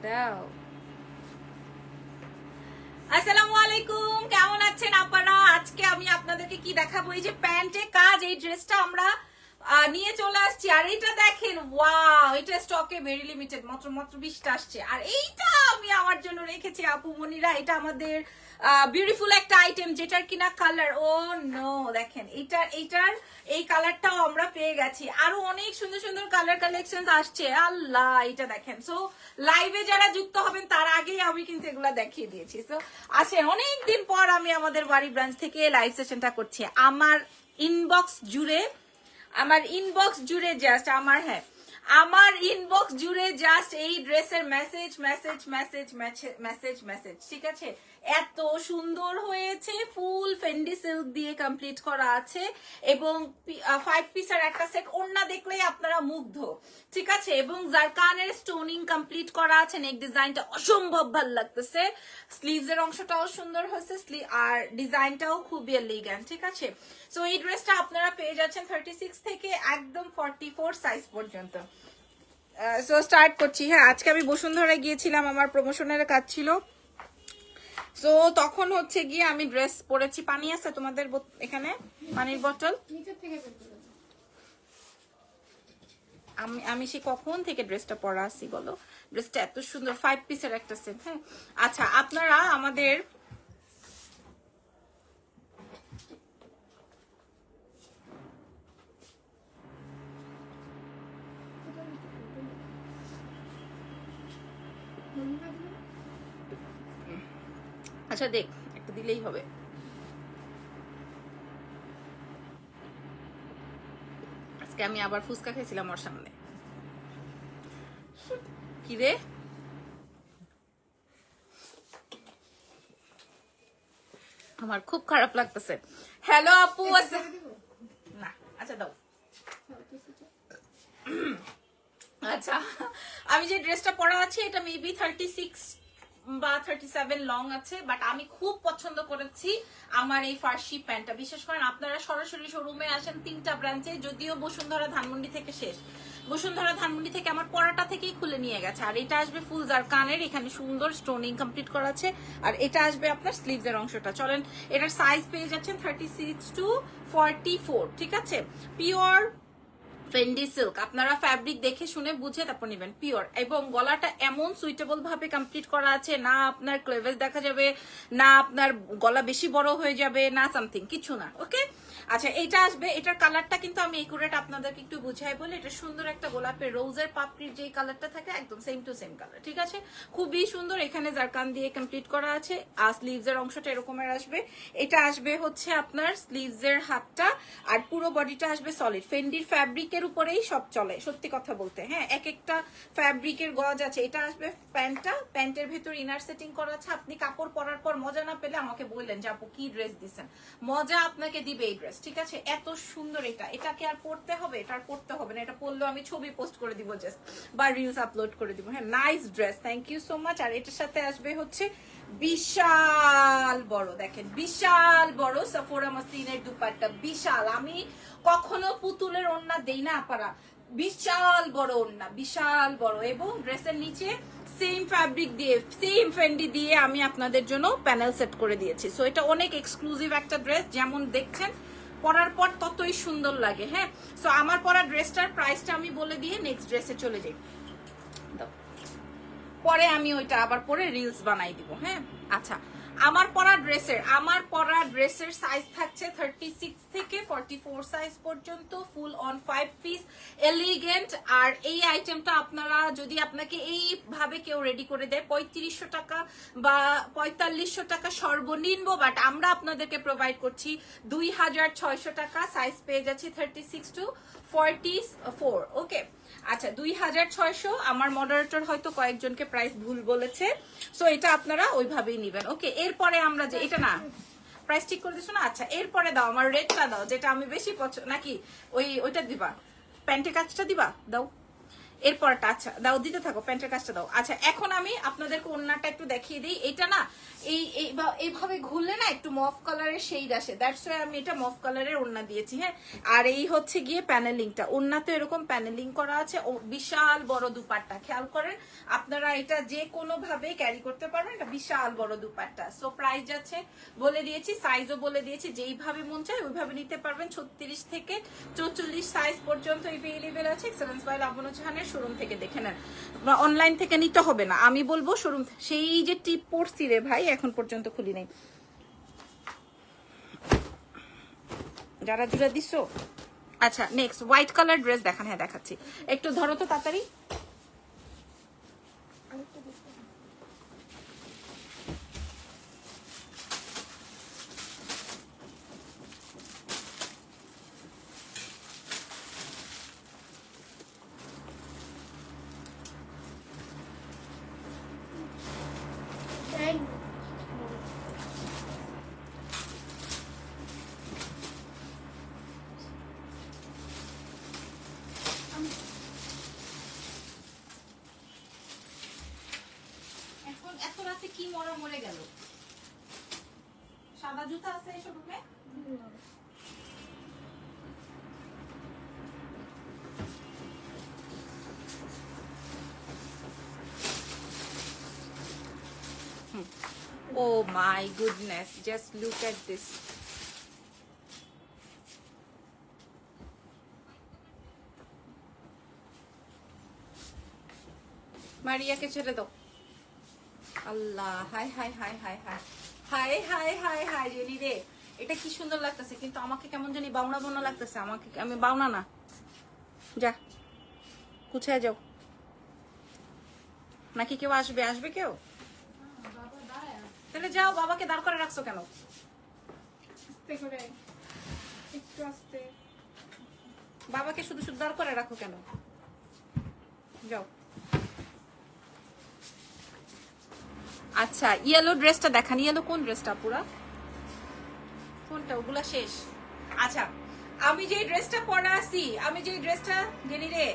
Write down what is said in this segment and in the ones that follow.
দাও। আসসালামু আলাইকুম, কেমন আছেন আপনারা? আজকে আমি আপনাদেরকে কি দেখাবো, এই যে প্যান্টে কাজ, এই ড্রেসটা আমরা নিয়ে চলে আসছি। আর এটা দেখেন, ওয়াও, এটা স্টকে ভেরি লিমিটেড, মাত্র 20টা আসছে। আর এইটা আমি আমার জন্য রেখেছি আপু মনিরা, এটা আমাদের বিউটিফুল একটা আইটেম, যেটার কিনা কালার, ও নো, দেখেন এইটার এই কালারটাও আমরা পেয়ে গেছি। আরো অনেক সুন্দর সুন্দর কালার কালেকশন আসছে। আল্লাহ, এটা দেখেন। সো লাইভে যারা যুক্ত হবেন তার আগেই আমি কিন্তু এগুলা দেখিয়ে দিয়েছি। সো আসেন, অনেকদিন পর আমি আমাদের বাড়ি ব্রাঞ্চ থেকে লাইভ সেশনটা করছি। আমার ইনবক্স জুড়ে জাস্ট আমার ইনবক্স জুড়ে জাস্ট এই ড্রেসের message message message message message, ঠিক আছে? এত সুন্দর হয়েছে, ফুল ফেন্ডি সিল্ক দিয়ে কমপ্লিট করা আছে এবং 5 পিসের একটা সেট। ওড়না দেখলেই আপনারা মুগ্ধ, ঠিক আছে? এবং জারকানের স্টোনিং কমপ্লিট করা আছে। নেক ডিজাইনটা অসম্ভব ভালো লাগতেছে, স্লিভস এর অংশটাও সুন্দর হয়েছে, আর ডিজাইনটাও খুবই এলিগেন্ট, ঠিক আছে? সো এই ড্রেসটা আপনারা পেয়ে যাচ্ছেন 36 থেকে একদম 44 সাইজ পর্যন্ত। সো স্টার্ট করছি। হ্যাঁ, আজকে আমি বসুন্ধরায় গিয়েছিলাম, আমার প্রমোশনের কাজ ছিল। সো তখন হচ্ছে গিয়ে আমি ড্রেস পরেছি। পানি আছে তোমাদের এখানে? পানির বোতল আমি সে কখন থেকে ড্রেসটা পরা আছি বলো? ড্রেসটা এত সুন্দর, 5 পিসের একটা সেট। হ্যাঁ, আচ্ছা, আপনারা আমাদের আচ্ছা দেখ, একটা দিলেই হবে। আজকে আমি আবার ফুচকা খেয়েছিলাম ওর সামনে। কি রে, আমার খুব খারাপ লাগতেছে। হ্যালো আপু, আছে না? আচ্ছা দাও। আচ্ছা, আমি যে ড্রেসটা পরা আছি এটা মেবি 36 বা 37 লং আছে, বাট আমি খুব পছন্দ করেছি আমার এই ফার্সি প্যান্টটা। বিশেষ করে আপনারা সরাসরি শোরুমে আসেন 3টা ব্রাঞ্চে, যদিও বসুন্ধরা ধানমন্ডি থেকে শেষ। বসুন্ধরা ধানমন্ডি থেকে আমার পরাটা থেকেই খুলে নিয়ে গেছে। আর এটা আসবে ফুল জারকানের, এখানে সুন্দর স্টোনিং কমপ্লিট করা আছে। আর এটা আসবে আপনার স্লিভস এর অংশটা। চলেন, এটার সাইজ পেয়ে যাচ্ছেন 36 to 44, ঠিক আছে? পিওর ফেন্ডি সিল্ক, আপনারা ফ্যাব্রিক দেখে শুনে বুঝে তারপর নেবেন, পিওর। এবং গলাটা এমন সুইটেবল ভাবে কমপ্লিট করা আছে, না আপনার ক্লেভেজ দেখা যাবে, না আপনার গলা বেশি বড় হয়ে যাবে, না সামথিং, কিছু না। ওকে, আচ্ছা, এটা আসবে, এটার কালারটা কিন্তু আমি একুরেট আপনাদেরকে একটু বুঝাই বলে, এটা সুন্দর একটা গোলাপের রোজের পাপড়ির যে কালারটা থাকে, একদম সেম টু সেম কালার, ঠিক আছে? খুবই সুন্দর। এখানে জারকান দিয়ে কমপ্লিট করা আছে। আর স্লিভস এর অংশটা এরকমের আসবে। এটা আসবে হচ্ছে আপনার স্লিভস এর হাতটা, আর পুরো বডিটা আসবে সলিড ফেন্ডির ফ্যাব্রিকের উপরেই সব চলে, সত্যি কথা বলতে। হ্যাঁ, এক একটা ফ্যাব্রিকের গজ আছে। এটা আসবে প্যান্টটা, প্যান্টের ভেতর ইনার সেটিং করা আছে। আপনি কাপড় পরার পর মজা না পেলে আমাকে বললেন যে আপু কি ড্রেস দিছেন, মজা আপনাকে দিবে এই ড্রেস, ঠিক আছে? এত সুন্দর এটাকে আর পরতে হবে? এটা আর পরতে হবে না, এটা পরলেও আমি ছবি পোস্ট করে দিব জাস্ট, বা রিলস আপলোড করে দিব। হ্যাঁ, nice dress, thank you so much. আর এটার সাথে আসবে হচ্ছে বিশাল বড়, দেখেন বিশাল বড় সাফোরা মসলিনের দুপাট্টা, বিশাল। আমি কখনো পুতুলের ওড়না দেই না আপারা, বিশাল বড় ওড়না, বিশাল বড়। এবং ড্রেসের নিচে সেম ফ্যাব্রিক দিয়ে, সেম ফেন্ডি দিয়ে আমি আপনাদের জন্য প্যানেল সেট করে দিয়েছি। সো এটা অনেক এক্সক্লুসিভ একটা ড্রেস, যেমন দেখছেন পরার পর ততই সুন্দর লাগে। হ্যাঁ, সো আমার পরা ড্রেসটার প্রাইসটা আমি বলে দিয়ে নেক্সট ড্রেসে চলে যাই, পরে আমি ওইটা আবার পরে রিলস বানাই দিব। হ্যাঁ, আচ্ছা, আমার পরা ড্রেসের সাইজ থাকছে 36 থেকে 44 সাইজ পর্যন্ত, ফুল অন 5 পিস, এলিগেন্ট। আর এই আইটেমটা আপনারা যদি আপনাকে এইভাবে কেউ রেডি করে দেয় 3500 টাকা বা 4500 টাকা সর্বনিম্ন, বাট আমরা আপনাদেরকে প্রোভাইড করছি 2600 টাকা। সাইজ পেয়ে যাচ্ছি 36 to 44। ওকে, আচ্ছা, 2600। আমার মডারেটর হয়তো কয়েকজনকে প্রাইস ভুল বলেছে, সো এটা আপনারা ওইভাবেই নেবেন। ওকে, এরপরে আমরা যে এটা না প্রাইস ঠিক করে দিছো না, আচ্ছা, এরপরে দাও আমার রেডটা দাও, যেটা আমি বেশি পছন্দ, নাকি ওইটা দিবা, প্যান্টের কাজটা দিবা, দাও। এরপরটা আচ্ছা দাও, দিতে থাকো, প্যান্টের কাজটা দাও। আচ্ছা এখন আমি আপনাদেরকে ওড়নাটা একটু দেখিয়ে দিই। এটা না এইভাবে ঘুরলে না একটু মফ কালারের শেড আসে, দ্যাটস ওয়াই আমি এটা মফ কালারের ওড়না দিয়েছি। হ্যাঁ, আর এই হচ্ছে গিয়ে প্যানেলিংটা, ওড়নাতে এরকম প্যানেলিং করা আছে, ও বিশাল বড় দুপাট্টা, খেয়াল করেন আপনারা এটা যে কোনো ভাবে ক্যারি করতে পারবেন, এটা বিশাল বড় দুপাট্টা। সো প্রাইস যাচ্ছে বলে দিয়েছি, সাইজও বলে দিয়েছি, যেইভাবে মন চায় ওইভাবে নিতে পারবেন। 36 থেকে 44 সাইজ পর্যন্ত এভেলেবেল আছে এক্সেলেন্স বাই লাবণী জাহানের শোরুম থেকে দেখে নেন, অনলাইন থেকে নিতে হবে না। আমি বলবো শোরুম, সেই যে টিপ পড়ছি রে ভাই এখন পর্যন্ত খুলি নাই, যারা জুড়ে দিছো। আচ্ছা নেক্সট হোয়াইট কালার ড্রেস দেখান। হ্যাঁ দেখাচ্ছি, একটু ধরো তো তাড়াতাড়ি। এখন এত রাতে কি মরে গেল? সাদা জুতা আছে এসব রুমে? Oh my goodness, just look at this. মারিয়াকে ছেড়ে দাও। আল্লাহ, hi hi hi hi hi hi hi hi hi Jenny রে, এটা কি সুন্দর লাগতেছে, কিন্তু আমাকে কেমন জানি বাউনা বাউনা লাগতেছে। আমাকে, আমি বাউনা না, যা গুছায় যাও। নাকি কেউ আসবে? আসবে কেউ? তাহলে যাও, বাবাকে দাঁড় করে রাখছো কেন? একটু আস্তে, বাবাকে শুধু শুধু দাঁড় করে রাখো কেন? যাও। আচ্ছা ইয়েলো ড্রেসটা দেখান। ইয়েলো কোন ড্রেসটা? পুরা কোনটা? ওগুলা শেষ। আচ্ছা আমি যে ড্রেসটা পরা আছি, আমি যে ড্রেসটা জেনি রে,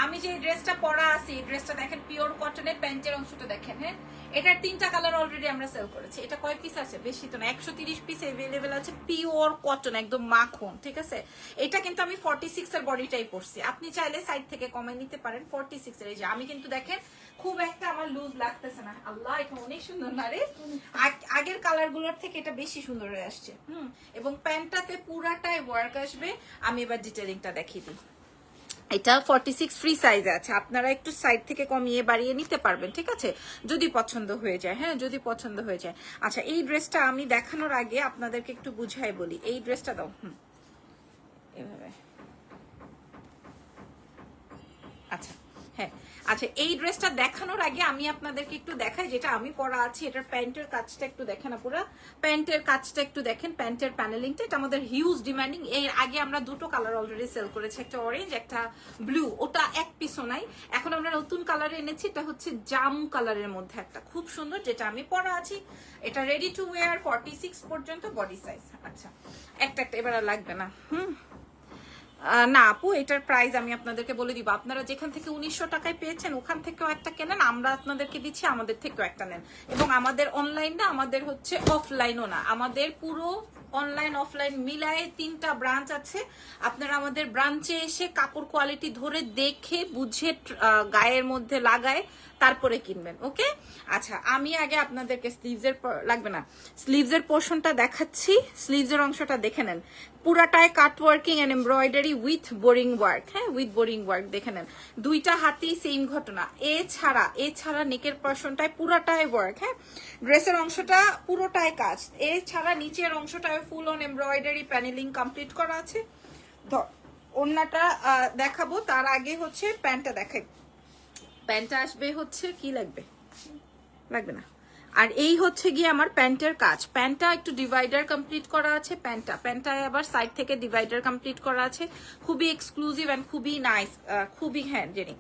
আমি যে ড্রেসটা পরা আছি, ড্রেসটা দেখেন পিওর কটনের, প্যান্টের অংশটা দেখেন। হ্যাঁ, এটার 3টা কালার অলরেডি আমরা সেল করেছি। এটা কয় পিস আছে? বেশি তো না, 130 পিস এভেলেবেল আছে, পিওর কটন, একদম মাখন। ঠিক আছে, এটা কিন্তু আমি 46 এর বডিটাই পরছি, আপনি চাইলে সাইড থেকে কমে নিতে পারেন। 46 এর, এই যে আমি কিন্তু দেখেন খুব একটা আমার লুজ লাগতেছে না। আল্লাহ, এটা অনেক সুন্দর না রে? আগের কালার গুলোর থেকে এটা বেশি সুন্দর হয়ে আসছে। এবং প্যান্টটাতে পুরাটাই ওয়ার্ক আসবে। আমি এবার ডিটেইলিংটা দেখিয়ে দিই। এটা 46 ফ্রি সাইজে আছে, আপনারা একটু সাইড থেকে কমিয়ে বাড়িয়ে নিতে পারবেন। ঠিক আছে, যদি পছন্দ হয়ে যায়। হ্যাঁ, যদি পছন্দ হয়ে যায়। আচ্ছা এই ড্রেসটা আমি দেখানোর আগে আপনাদেরকে একটু বুঝাই বলি। এই ড্রেসটা দাও, এভাবে। আচ্ছা হ্যাঁ, আচ্ছা এই ড্রেসটা দেখানোর আগে আমি আপনাদেরকে একটু দেখাই যেটা আমি পরা আছি। এটার প্যান্টের কাজটা একটু দেখেন, আপুরা প্যান্টের কাজটা একটু দেখেন, প্যান্টের প্যানেলিংটা। এটা আমাদের হিউজ ডিমান্ডিং। এর আগে আমরা 2টো কালার অলরেডি সেল করেছি, একটা অরেঞ্জ একটা ব্লু, ওটা এক পিসও নাই। এখন আমরা নতুন কালার এনেছি, এটা হচ্ছে জামু কালারের মধ্যে একটা খুব সুন্দর, যেটা আমি পরা আছি। এটা রেডি টু ওয়্যার, 46 পর্যন্ত বডি সাইজ। আচ্ছা একটা এবার আর লাগবে না। না আপু, এটার প্রাইস আমি আপনাদেরকে বলে দিব। আপনারা যেখান থেকে 1900 টাকায় পেয়েছেন ওখান থেকেও একটা কেনেন, আমরা আপনাদেরকে দিচ্ছি আমাদের থেকেও একটা নেন। এবং আমাদের অনলাইন না, আমাদের হচ্ছে অফলাইনও না, আমাদের পুরো অনলাইন অফলাইন মিলায়ে 3টা ব্রাঞ্চ আছে। আপনারা আমাদের ব্রাঞ্চে এসে কাপড় কোয়ালিটি ধরে দেখে বুঝে গায়ের মধ্যে লাগায় তারপরে কিনবেন। ওকে, আচ্ছা আমি আগে আপনাদেরকে স্লিভসের লাগবে না, স্লিভসের পোর্শনটা দেখাচ্ছি। স্লিভসের অংশটা দেখে নেন, পুরাটায় cut working and embroidery with boring work. হ্যাঁ, উইথ বোরিং ওয়ার্ক দেখে নেন, 2টা হাতেই সেম ঘটনা। এছাড়া নেকের পোর্শনটায় পুরাটায় ওয়ার্ক। হ্যাঁ, ড্রেসের অংশটা পুরোটায় কাজ। এছাড়া নিচের অংশটায় full on embroidery panelling complete করা আছে। ওড়নাটা দেখাবো, তার আগে হচ্ছে প্যান্টটা দেখাই। প্যান্টটা আসবে হচ্ছে কি লাগবে? লাগবে না। আর এই হচ্ছে গিয়ে আমার প্যান্টের কাজ। প্যান্টটা একটু ডিভাইডার কমপ্লিট করা আছে, প্যান্টটায় আবার সাইড থেকে ডিভাইডার কমপ্লিট করা আছে। খুবই এক্সক্লুসিভ এন্ড খুবই নাইস, খুবই হ্যাঁ জেনি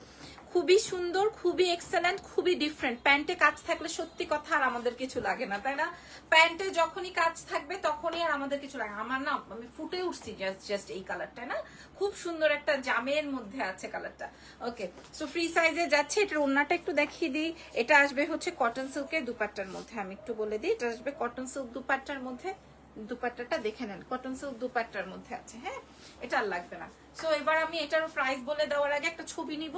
খুবই সুন্দর, খুবই এক্সেলেন্ট, খুবই ডিফারেন্ট। প্যান্টে কাজ থাকলে সত্যি কথা আর আমাদের কিছু লাগে না, তাই না? প্যান্টে যখনই কাজ থাকবে তখনই আর আমাদের কিছু লাগে। আমার না আমি ফুটে উঠছি জাস্ট এই কালারটা, না খুব সুন্দর একটা জামের মধ্যে আছে কালারটা। ওকে, সো ফ্রি সাইজে যাচ্ছে। এটার ওড়নাটা একটু দেখিয়ে দিই। এটা আসবে হচ্ছে কটন সিল্কের দুপাট্টার মধ্যে। আমি একটু বলে দিই, এটা আসবে কটন সিল্ক দুপাট্টার মধ্যে। দুপাট্টাটা দেখে নেন, কটন সিল্ক দুপাট্টার মধ্যে আছে। হ্যাঁ, এটা আর লাগবে না। সো এবার আমি এটারও প্রাইস বলে দেওয়ার আগে একটা ছবি নিব।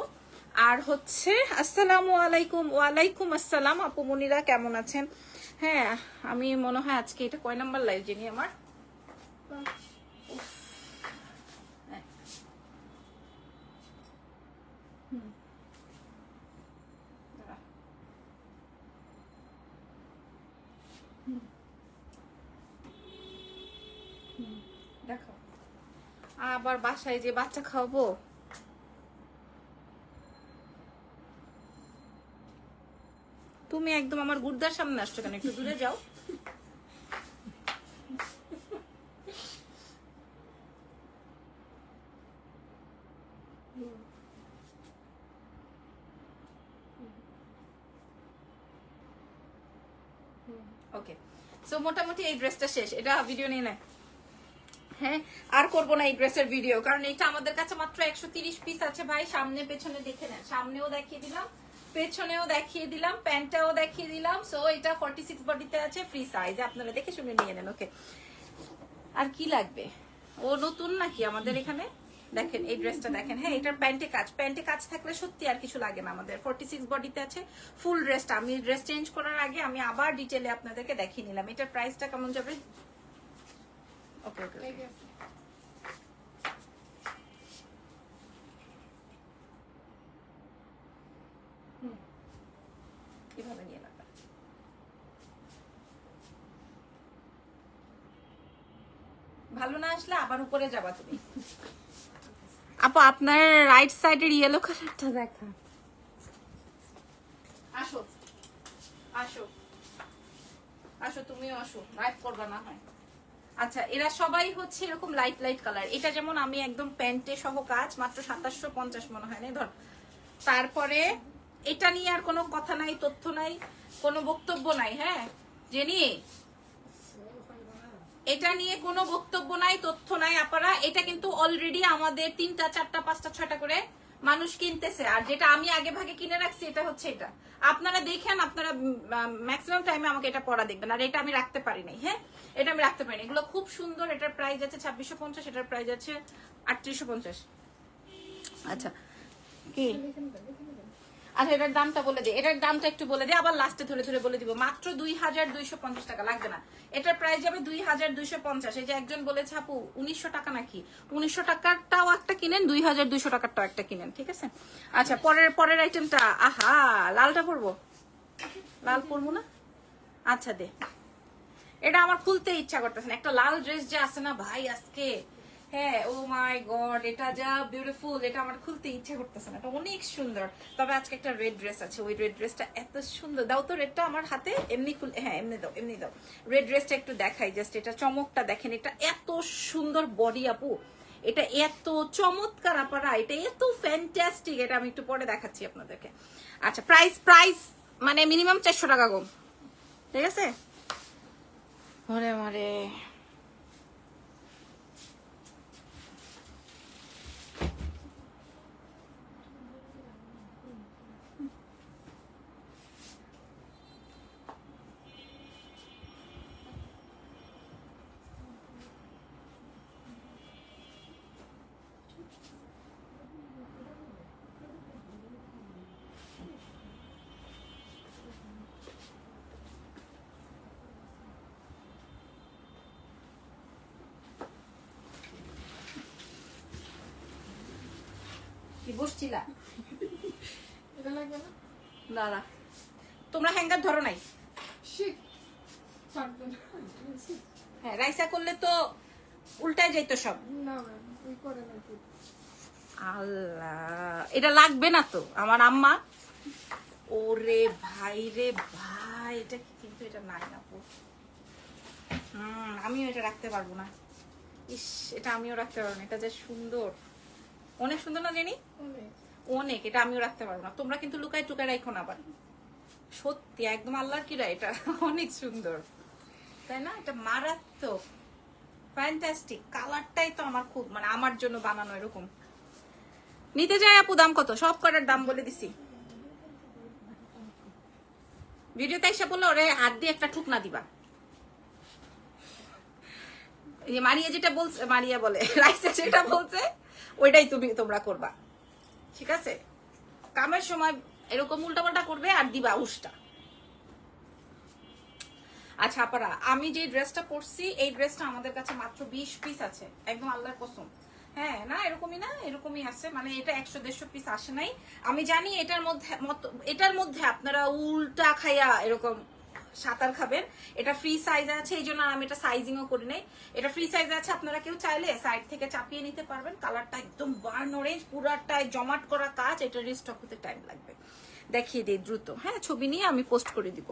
আর হচ্ছে আসসালামু আলাইকুম। ওয়ালাইকুম আসসালাম আপু মনিরা, কেমন আছেন? হ্যাঁ, আমি মনে হয় আজকে এটা কয় নাম্বার লাইভ জানি আমার। দেখো আবার বাসায় যে বাচ্চা খাওয়াবো। তুমি একদম আমার গুর্দার সামনে আসছো কেন? একটু দূরে যাও। ওকে, সো মোটামুটি এই ড্রেসটা শেষ। এটা ভিডিও নিয়ে নেয়। হ্যাঁ, আর করবো না এই ড্রেসের ভিডিও, কারণ এটা আমাদের কাছে মাত্র 130 পিস আছে ভাই। সামনে পেছনে দেখে নেন, সামনেও দেখিয়ে দিলাম, পেছনেও দেখিয়ে দিলাম, প্যান্টটাও দেখিয়ে দিলাম। সো এটা 46 বডিতে আছে, ফ্রি সাইজ, আপনারা দেখে শুনে নিয়ে নেন। ওকে, আর কি লাগবে? ও নতুন নাকি আমাদের এখানে? দেখেন এই ড্রেসটা দেখেন। হ্যাঁ, এটার প্যান্টে কাজ থাকলে সত্যি আর কিছু লাগে না আমাদের। 46 বডিতে আছে ফুল ড্রেসটা। আমি ড্রেস চেঞ্জ করার আগে আমি আবার ডিটেলে আপনাদেরকে দেখিয়ে নিলাম। এটার প্রাইসটা কেমন যাবে? ওকে ওকে, কিভাবে নিয়ে নেবেন? ভালো না আসলে আবার উপরে যাবা তুমি। আপু আপনার রাইট সাইডের ইয়েলো কালারটা দেখা। আসো আসো আসো, তুমিও আসো, রাইট করবা না হয়। আচ্ছা, এরা সবাই হচ্ছে এরকম লাইট লাইট কালার। এটা যেমন আমি একদম প্যান্টে সহ কাজ, মাত্র 2750 মনে হয় না ধর। তারপরে এটা নিয়ে আর কোনো কথা নাই, তথ্য নাই, কোনো বক্তব্য নাই। হ্যাঁ জেনি, এটা নিয়ে কোনো বক্তব্য নাই, তথ্য নাই আপারা। এটা কিন্তু অলরেডি আমাদের 3টা 4টা 5টা 6টা করে মানুষ কিনতেছে। আর যেটা আমি আগে ভাগে কিনে রাখছি এটা হচ্ছে এটা। আপনারা দেখেন, আপনারা ম্যাক্সিমাম টাইমে আমাকে এটা পরা দেখবেন। আর এটা আমি রাখতে পারি নাই। হ্যাঁ, এটা আমি রাখতে পারিনি। এগুলো খুব সুন্দর। এটার প্রাইস আছে 2650, এটার প্রাইস আছে 3850। আচ্ছা কি, আচ্ছা এটার দামটা বলে দিই, এটার দামটা একটু বলে দিই, আবার লাস্টে ধরে ধরে বলে দিব। মাত্র 2250 টাকা, লাগবে না। এটার প্রাইস যাবে 2250। এই যে একজন বলেছে আপু 1900 টাকা নাকি, 1900 টাকারটাও একটা কিনেন, 2200 টাকারটাও একটা কিনেন, ঠিক আছে? আচ্ছা, পরের আইটেমটা, আহা লালটা পরবো, লাল পরবো না? আচ্ছা দে, এটা আমার খুলতে ইচ্ছা করতেছে না। একটা লাল ড্রেস যে আছে না ভাই আজকে, হ্যাঁ ও মাই গড, এটা যা বিউটিফুল, এটা আমার খুলতে ইচ্ছা করতেছে না। এটা অনেক সুন্দর। তবে আজকে একটা রেড ড্রেস আছে, ওই রেড ড্রেসটা এত সুন্দর। দাও তো রেডটা আমার হাতে, এমনি খুলে, হ্যাঁ এমনি দাও, এমনি দাও। রেড ড্রেসটা একটু দেখাই, জাস্ট এটা চমকটা দেখেন। এটা এত সুন্দর বডি আপু, এটা এত চমৎকার আপারা, এটা এত ফ্যান্টাস্টিক। এটা আমি একটু পরে দেখাচ্ছি আপনাদেরকে। আচ্ছা, প্রাইস মানে মিনিমাম 400 টাকা গো, ঠিক আছে? ওরে মারে, কি বসছিলা? দাঁড়া, তোমরা হ্যাঙ্গার ধরো নাই? হ্যাঁ, রাইসা করলে তো উল্টায় যাইতো সব। আল্লাহ, এটা লাগবে না তো আমার আম্মা। ওরে ভাই রে ভাই, এটা কিন্তু এটা নাই না। আমিও এটা রাখতে পারবো না। ইস, এটা আমিও রাখতে পারবো না। এটা যে সুন্দর, অনেক সুন্দর না জেনি? অনেক, এটা আমিও রাখতে পারবো না, তোমরা কিন্তু লুকাই টুকাই রাখো না আবার। সত্যি একদম আল্লাহর কিরা, এটা অনেক সুন্দর তাই না? এটা মারাত্মক ফ্যান্টাস্টিক, কালারটাই তো আমার খুব মানে আমার জন্য বানানো এরকম। নিতে যাই আপু, দাম কত? সব কটার দাম বলে দিছি। ভিডিওতে এসে বললো ওরে হাত দিয়ে একটা ঠুকনা দিবা। এই মারিয়া যেটা বলছে, মারিয়া বলে রাইসা যেটা বলছে ওইটাই তোমরা করবা, ঠিক আছে? কামের সময় এরকম উল্টাপাল্টা করবে আর দিবা উষ্টা। আচ্ছা আপারা, আমি যে ড্রেসটা পরছি এই ড্রেসটা আমাদের কাছে মাত্র 20 পিস আছে, একদম আল্লাহর কসম। হ্যাঁ না এরকমই না, এরকমই আছে, মানে এটা 100-150 পিস আসে নাই। আমি জানি এটার মধ্যে আপনারা উল্টা খাইয়া এরকম সাঁতার খাবেন। এটা ফ্রি সাইজ আছে, এই জন্য আমি এটা সাইজিংও করি নাই। এটা ফ্রি সাইজ আছে, আপনারা কেউ চাইলে সাইড থেকে চাপিয়ে নিতে পারবেন। কালারটা একদম বার্ন অরেঞ্জ, পুরাটাই জমাট করা কাজ। এটা রিস্টক হতে টাইম লাগবে, দেখিয়ে দিই দ্রুত। হ্যাঁ ছবি নিয়ে আমি পোস্ট করে দিব,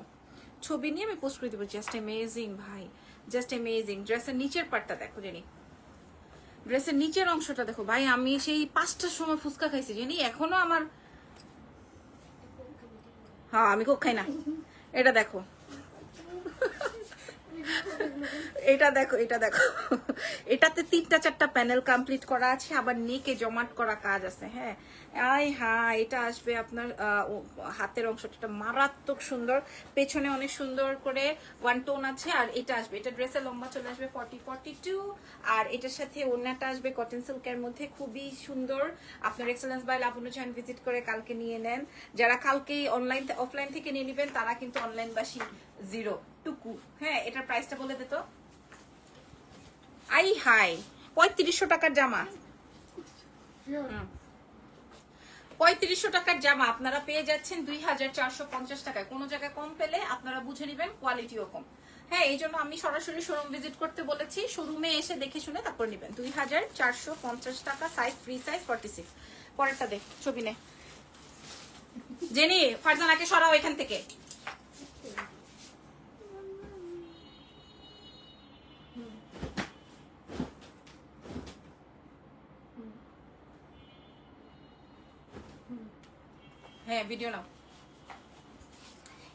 ছবি নিয়ে আমি পোস্ট করে দিব। জাস্ট অ্যামেজিং ভাই, জাস্ট অ্যামেজিং। ড্রেসের নিচের পার্টটা দেখো জানি, ড্রেসের নিচের অংশটা দেখো ভাই। আমি সেই 5টার সময় ফুচকা খাইছি জানি, এখনো আমার, হ্যাঁ আমি কোক খাই না। এটা দেখো, এটা দেখো, এটা দেখো, এটাতে 3-4টা প্যানেল কমপ্লিট করা আছে, আবার নেকে জমাট করা কাজ আছে। হ্যাঁ হ্যাঁ, এটা আসবে আপনার হাতের অংশটা মারাত্মক সুন্দর, পেছনে অনেক সুন্দর করে ওয়ান টোন আছে। আর এটা আসবে, এটা ড্রেসের লম্বা চলে আসবে 40-42, আর এটার সাথে ওড়নাটা আসবে কটন সিল্কের মধ্যে, খুবই সুন্দর। আপনার excellence by Labanya Jahan visit করে কালকে নিয়ে নেন। যারা কালকে অফলাইন থেকে নিয়ে নেবেন তারা কিন্তু অনলাইনবাসী 0 টুকু। হ্যাঁ এটার প্রাইসটা বলে দে তো। আই হাই, 3500 টাকার জামা, 3500 টাকার জামা আপনারা পেয়ে যাচ্ছেন 2450 টাকায়। কোনো জায়গায় কম পেলে আপনারা বুঝে নেবেন কোয়ালিটিও কম। হ্যাঁ এই জন্য আমি সরাসরি শোরুম ভিজিট করতে বলেছি, শোরুমে এসে দেখে শুনে তারপর নেবেন। 2450 টাকা, সাইজ ফ্রি সাইজ 46। পরেরটা দেখ, ছবি নে জেনি। ফারজানাকে সরাও এখান থেকে। হ্যাঁ ভিডিও নাও।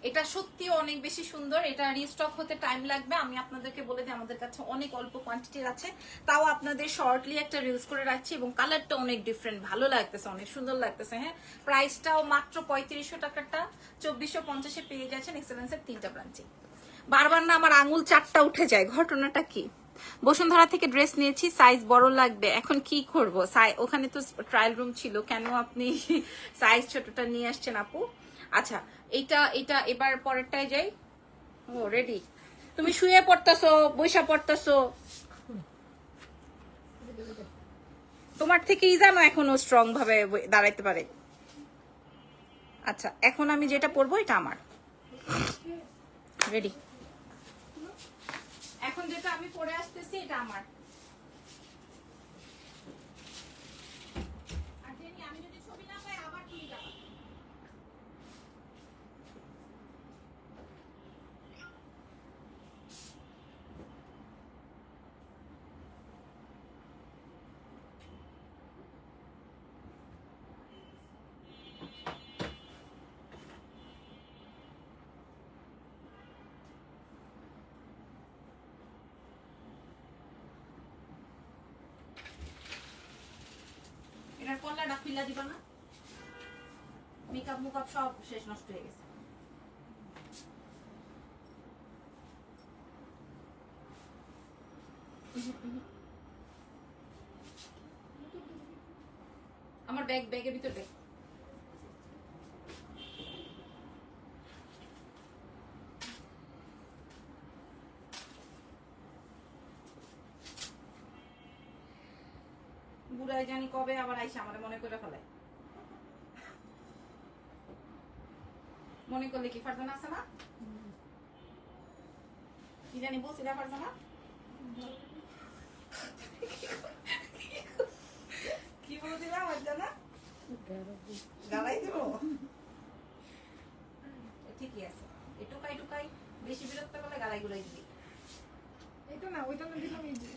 এটা সত্যি অনেক বেশি সুন্দর, এটা রিস্টক হতে টাইম লাগবে। আমি আপনাদেরকে বলে দিই আমাদের কাছে অনেক অল্প কোয়ান্টিটির আছে, তাও আপনাদের শর্টলি একটা রিলস করে রাখছি। এবং কালারটা অনেক ডিফারেন্ট, ভালো লাগতেছে, অনেক সুন্দর লাগতেছে। হ্যাঁ প্রাইসটাও মাত্র 3500 টাকাটা 2450-এ পেয়ে যাচ্ছেন এক্সেলেন্সের 3টা ব্রাঞ্চে। বারবার না আমার আঙুল 4টা উঠে যায়, ঘটনাটা কি? বসুন্ধরা থেকে ড্রেস নিয়েছি, সাইজ বড় লাগবে, এখন কি করবো? ওখানে তো ট্রায়াল রুম ছিল, কেন আপনি সাইজ ছোটটা নিয়ে আসছেন আপু? আচ্ছা এটা এটা এবার পরেরটায় যাই। ও রেডি, তুমি শুয়ে পড়তেছো, বৈশা পড়তেছো, তোমার থেকেই জানো এখনো স্ট্রং ভাবে দাঁড়াইতে পারে। আচ্ছা এখন আমি যেটা পরবো এটা আমার রেডি, এখন যেটা আমি পরে আসতেছি এটা আমার। আর জেনি আমি যদি ছবি না পাই আবার তুমি যাবা। এটার কলারটা খুলে দিবা না? মেকআপ মুকআপ সব শেষ, নষ্ট হয়ে গেছে। আমার ব্যাগের ভিতর দেখ। বুড়াই জানি কবে আবার আইসা আমার মনে করে ফেলে। মনে করলে কি ফারজানা আছে না? কি জানি বলছিল ফারজানা, কি বলছিলাম ফারজানা? গালাই দিব, ঠিকই আছে। টুকাই টুকাই বেশি বিরক্ত করলে গালাই গুলাই দিবি। এটা না ওইটা না দিলাম, এই যে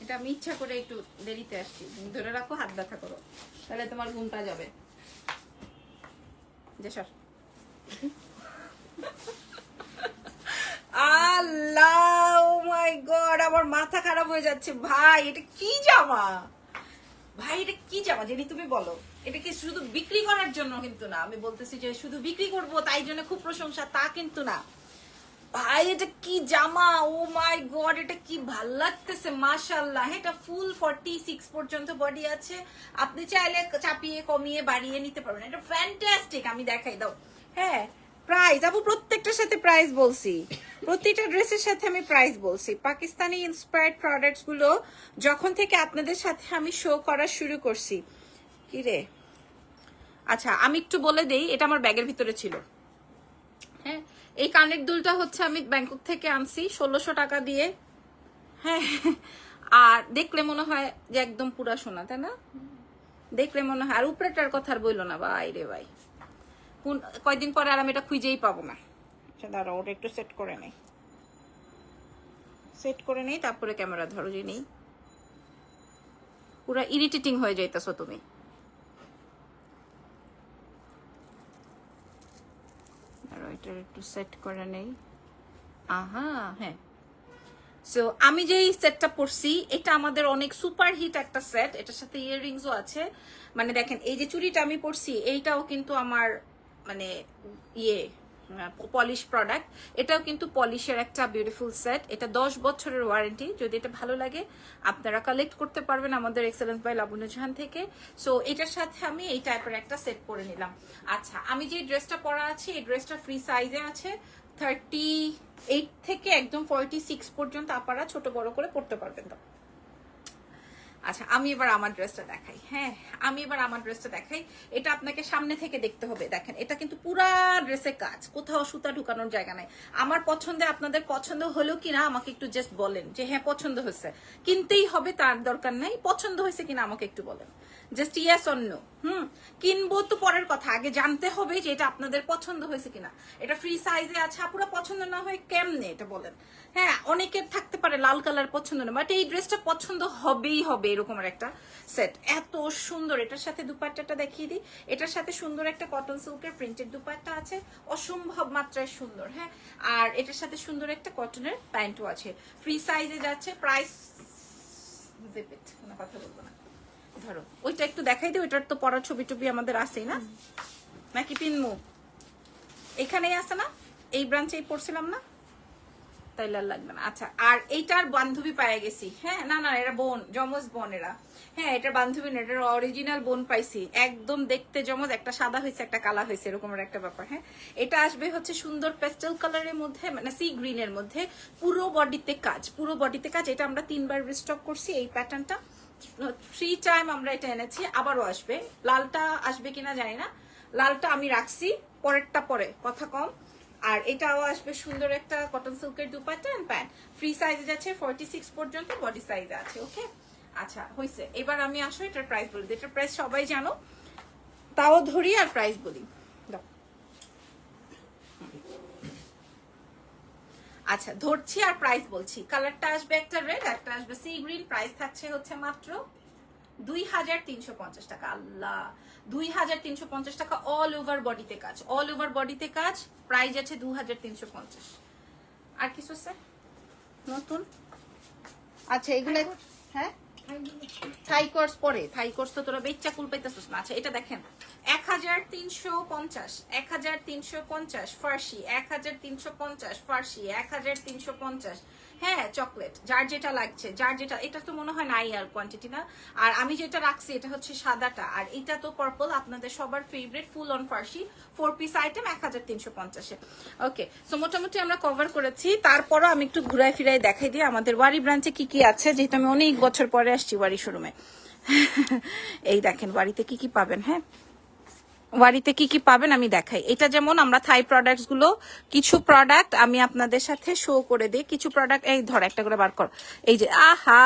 এটা আমি ইচ্ছা করে একটু দেরিতে আসছি, তুমি ধরে রাখো, হাত ব্যথা করো, তাহলে তোমার ঘুমটা যাবে। যে সর আল্লাহ, ও মাই গড, আমার মাথা খারাপ হয়ে যাচ্ছে ভাই। এটা কি জামা ভাই, এটা কি জামা জেনি, তুমি বলো। এটা কি শুধু বিক্রি করার জন্য? কিন্তু না, আমি বলতেছি যে শুধু বিক্রি করব তাই জন্য খুব প্রশংসা, তা কিন্তু না ভাই। এটা কি জামা, ও মাই গড, এটা কি ভাল লাগতেছে মাশাআল্লাহ। এটা ফুল 46 পর্যন্ত বডি আছে, আপনি চাইলে চাপিয়ে কমিয়ে বাড়িয়ে নিতে পারবেন। এটা ফ্যান্টাস্টিক, আমি দেখাই দাও। হ্যাঁ, প্রাইস আপু প্রত্যেকটার সাথে প্রাইস বলছি, প্রতিটা ড্রেসের সাথে আমি প্রাইস বলছি। পাকিস্তানি ইন্সপায়ার্ড প্রোডাক্টস গুলো যখন থেকে আপনাদের সাথে আমি শো করা শুরু করছি। কি রে, আচ্ছা আমি একটু বলে দেই, এটা আমার ব্যাগের ভিতরে ছিল। হ্যাঁ, এই কানের দুলটা হচ্ছে আমি ব্যাংকক থেকে আনছি 1600 টাকা দিয়ে। হ্যাঁ, আর দেখলে মনে হয় যে একদম পুরা সোনা, তাই না? দেখলে মনে হয়। আর উপরেটার কথা আর বইলো না ভাই রে ভাই, কয়দিন পরে আর আমি এটা খুঁজেই পাবো না। আচ্ছা দাঁড়াও, ওটা একটু সেট করে নেই, সেট করে নেই, তারপরে ক্যামেরা ধরো। যে নেই, পুরা ইরিটেটিং হয়ে যাইতেছো তুমি। এটার একটু সেট করে নেই। আহা, হ্যাঁ। সো আমি যেই সেটটা পরছি, এটা আমাদের অনেক সুপার হিট একটা সেট। এটার সাথে ইয়াররিংসও আছে। মানে দেখেন, এই যে চুড়িটা আমি পরছি, এইটাও কিন্তু আমার মানে ইয়ে পলিশ প্রোডাক্ট। এটাও কিন্তু পলিশের একটা বিউটিফুল সেট। এটা 10 বছরের ওয়ারেন্টি। যদি এটা ভালো লাগে আপনারা কালেক্ট করতে পারবেন আমাদের এক্সেলেন্স বাই লাবণ্য জাহান থেকে। সো এটার সাথে আমি এই টাইপের একটা সেট পরে নিলাম। আচ্ছা, আমি যে ড্রেসটা পরা আছি, এই ড্রেসটা ফ্রি সাইজে আছে। 38 থেকে একদম 46 পর্যন্ত আপনারা ছোট বড় করে পড়তে পারবেন। তো আচ্ছা, আমি এবার আমার ড্রেসটা দেখাই। হ্যাঁ, আমি এবার আমার ড্রেসটা দেখাই। এটা আপনাকে সামনে থেকে দেখতে হবে। দেখেন, এটা কিন্তু পুরা ড্রেসে কাজ, কোথাও সুতা ঢুকানোর জায়গা নাই। আমার পছন্দে আপনাদের পছন্দ হলো কিনা আমাকে একটু জাস্ট বলেন যে হ্যাঁ পছন্দ হয়েছে। কিনতেই হবে তার দরকার নাই, পছন্দ হয়েছে কিনা আমাকে একটু বলেন, জাস্ট ইয়েস অর নো। কিনবো তো পরের কথা, আগে জানতে হবে যে এটা আপনাদের পছন্দ হয়েছে কিনা। এটা ফ্রি সাইজে আছে, পুরো পছন্দ না হয় কেমনে এটা বলেন। হ্যাঁ, অনেকের থাকতে পারে লাল কালার পছন্দ না, বাট এই ড্রেসটা পছন্দ হবেই হবে। এরকমের একটা সেট, এত সুন্দর। এটার সাথে দুপাট্টাটা দেখিয়ে দিই। এটার সাথে সুন্দর একটা কটন সিল্কের প্রিন্টেড দুপাট্টা আছে, অসম্ভব মাত্রায় সুন্দর। হ্যাঁ, আর এটার সাথে সুন্দর একটা কটনের প্যান্টও আছে, ফ্রি সাইজে যাচ্ছে। প্রাইস কথা বলবো না, ধরো ওইটা একটু দেখাই দিই। ওইটার তো পড়ার ছবি টবি আমাদের আসেই না, নাকি পিনমু? এখানেই আছে না, এই ব্রাঞ্চেই পড়ছিলাম না, তাইলে আর লাগবে না। আচ্ছা, আর এইটার বান্ধবী পায়ে গেছি। হ্যাঁ, না না, এরা বোন, যমজ বোন এরা। হ্যাঁ, এটার বান্ধবী না, এটার অরিজিনাল বোন পাইছি। একদম দেখতে যমজ, একটা সাদা হয়েছে একটা কালা হয়েছে, এরকমের একটা ব্যাপার। হ্যাঁ, এটা আসবে হচ্ছে সুন্দর পেস্টেল কালারের মধ্যে, মানে সি গ্রিনের মধ্যে, পুরো বডিতে কাজ, পুরো বডিতে কাজ। এটা আমরা 3 বার রিস্টক করছি এই প্যাটার্নটা, 3 টাইম আমরা এটা এনেছি। আবারও আসবে, লালটা আসবে কিনা জানি না, লালটা আমি রাখছি, পরেরটা পরে, কথা কম। আর এটাও আসবে সুন্দর একটা কটন সিল্কের দুপাট্টা এন্ড প্যান্ট, ফ্রি সাইজে যাচ্ছে 46 পর্যন্ত বডি সাইজে আছে। ওকে, আচ্ছা হইছে। এবার আমি আসো এটার প্রাইস বলি। এটার প্রাইস সবাই জানো, তাও ধরি আর প্রাইস বলি। আচ্ছা, ধরছি আর প্রাইস বলছি। কালারটা আসবে একটা রেড, একটা আসবে সি গ্রিন। প্রাইস থাকছে হচ্ছে মাত্র 2350 টাকা। আল্লাহ, 2350 টাকা। অল ওভার বডিতে কাজ, অল ওভার বডিতে কাজ। প্রাইস আছে 2350। আর কিছু স্যার নতুন? আচ্ছা, এগুলো হ্যাঁ থাই কোর্স পরে, থাই কোর্স তো তোরা বেচ্চা কুল পাইতেছিস না। আচ্ছা, এটা দেখেন 1350, 1350 ফার্সি, 1350 ফার্সি, 1350। হ্যাঁ, চকলেট, যার যেটা লাগছে, যার যেটা। এটা তো মনে হয় নাই আর কোয়ান্টিটি না। আর আমি যেটা রাখছি এটা হচ্ছে সাদাটা, আর এটা তো পার্পল, আপনাদের সবার favourite full on Farsi 4 piece item 1350। Okay, so মোটামুটি আমরা কভার করেছি। তারপরও আমি একটু ঘুরাই ফিরাই দেখাই দিই আমাদের ওয়ারি ব্রাঞ্চে কি কি আছে, যেহেতু আমি অনেক বছর পরে আসছি ওয়ারি শোরুমে। এই দেখেন ওয়ারিতে কি কি পাবেন। হ্যাঁ, ওয়ারিতে কি কি পাবেন আমি দেখাই। এটা যেমন আমরা থাই প্রোডাক্টস গুলো, কিছু প্রোডাক্ট আমি আপনাদের সাথে শো করে দিই। কিছু প্রোডাক্ট, এই ধর একটা করে বার কর। এই যে আহা,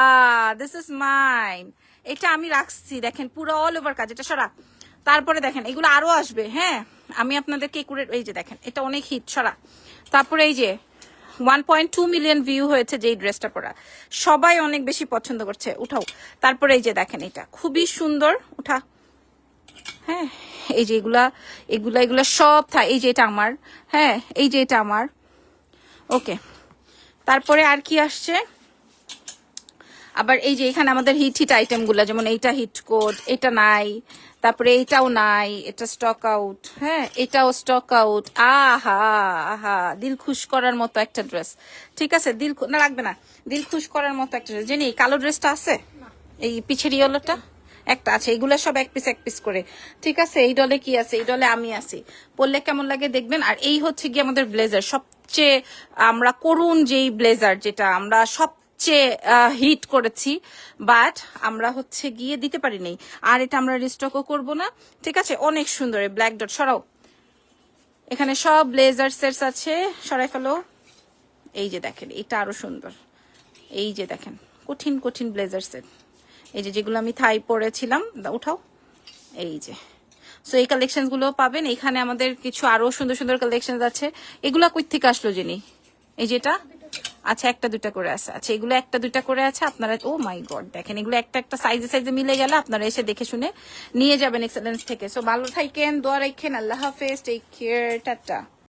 দিস ইজ মাইন। এটা আমি রাখছি, দেখেন পুরো অল ওভার কাজ। এটা সরা। তারপরে দেখেন এগুলো আরো আসবে। হ্যাঁ, আমি আপনাদেরকে এই যে দেখেন, এটা অনেক হিট, সরা। তারপরে এই যে 1.2 মিলিয়ন ভিউ হয়েছে যে ড্রেসটা পরা, সবাই অনেক বেশি পছন্দ করছে। উঠাও। তারপরে এই যে দেখেন, এটা খুবই সুন্দর। উঠা। হ্যাঁ, এই যে এগুলা এগুলা এগুলা সব এই যে এটা আমার, হ্যাঁ এই যে এটা আমার। ওকে, তারপরে আর কি আসছে, আবার এই যে এখানে আমাদের হিট হিট আইটেম গুলা, যেমন এইটা হিট কোড, এটা নাই, তারপরে এইটাও নাই, এটা স্টক আউট, হ্যাঁ এটাও স্টক আউট। আহা আহা, দিল খুশ করার মতো একটা ড্রেস। ঠিক আছে, দিল না লাগবে না, দিল খুশ করার মতো একটা ড্রেস। জানি কালো ড্রেসটা আছে, এই পিছের ইয়েলোটা একটা আছে, এইগুলা সব এক পিস করে। ঠিক আছে, এই ডলে কি আছে, এই ডলে আমি আছি, পরলে কেমন লাগে দেখবেন। আর এই হচ্ছে কি আমাদের ব্লেজার, সবচেয়ে আমরা করুন যেই ব্লেজার, যেটা আমরা সবচেয়ে হিট করেছি, বাট আমরা হচ্ছে গিয়ে দিতে পারি নাই। আর এটা আমরা রিস্টকও করবো না। ঠিক আছে, অনেক সুন্দর। এই ব্ল্যাক ডট সরাও, এখানে সব ব্লেজার সেটস আছে, সরাই ফেলো। এই যে দেখেন, এটা আরো সুন্দর। এই যে দেখেন, কঠিন কঠিন ব্লেজার সেট, এই যে যেগুলো আমি থাই পরেছিলাম, উঠাও। এই যে, সো এই কালেকশন গুলো পাবেন এখানে। আমাদের কিছু আরো সুন্দর সুন্দর কালেকশন আছে। এগুলা কই থেকে আসলো জেনি? এই যেটা, আচ্ছা একটা দুটা করে আছে। আচ্ছা এগুলো একটা দুটা করে আছে, আপনারা ও মাই গড দেখেন, এগুলো একটা একটা সাইজে মিলে গেলে আপনারা এসে দেখে শুনে নিয়ে যাবেন এক্সেলেন্স থেকে। সো ভালো থাকেন, দোয়া রাখেন, আল্লাহ হাফেজ, টেক কেয়ার, টাটা।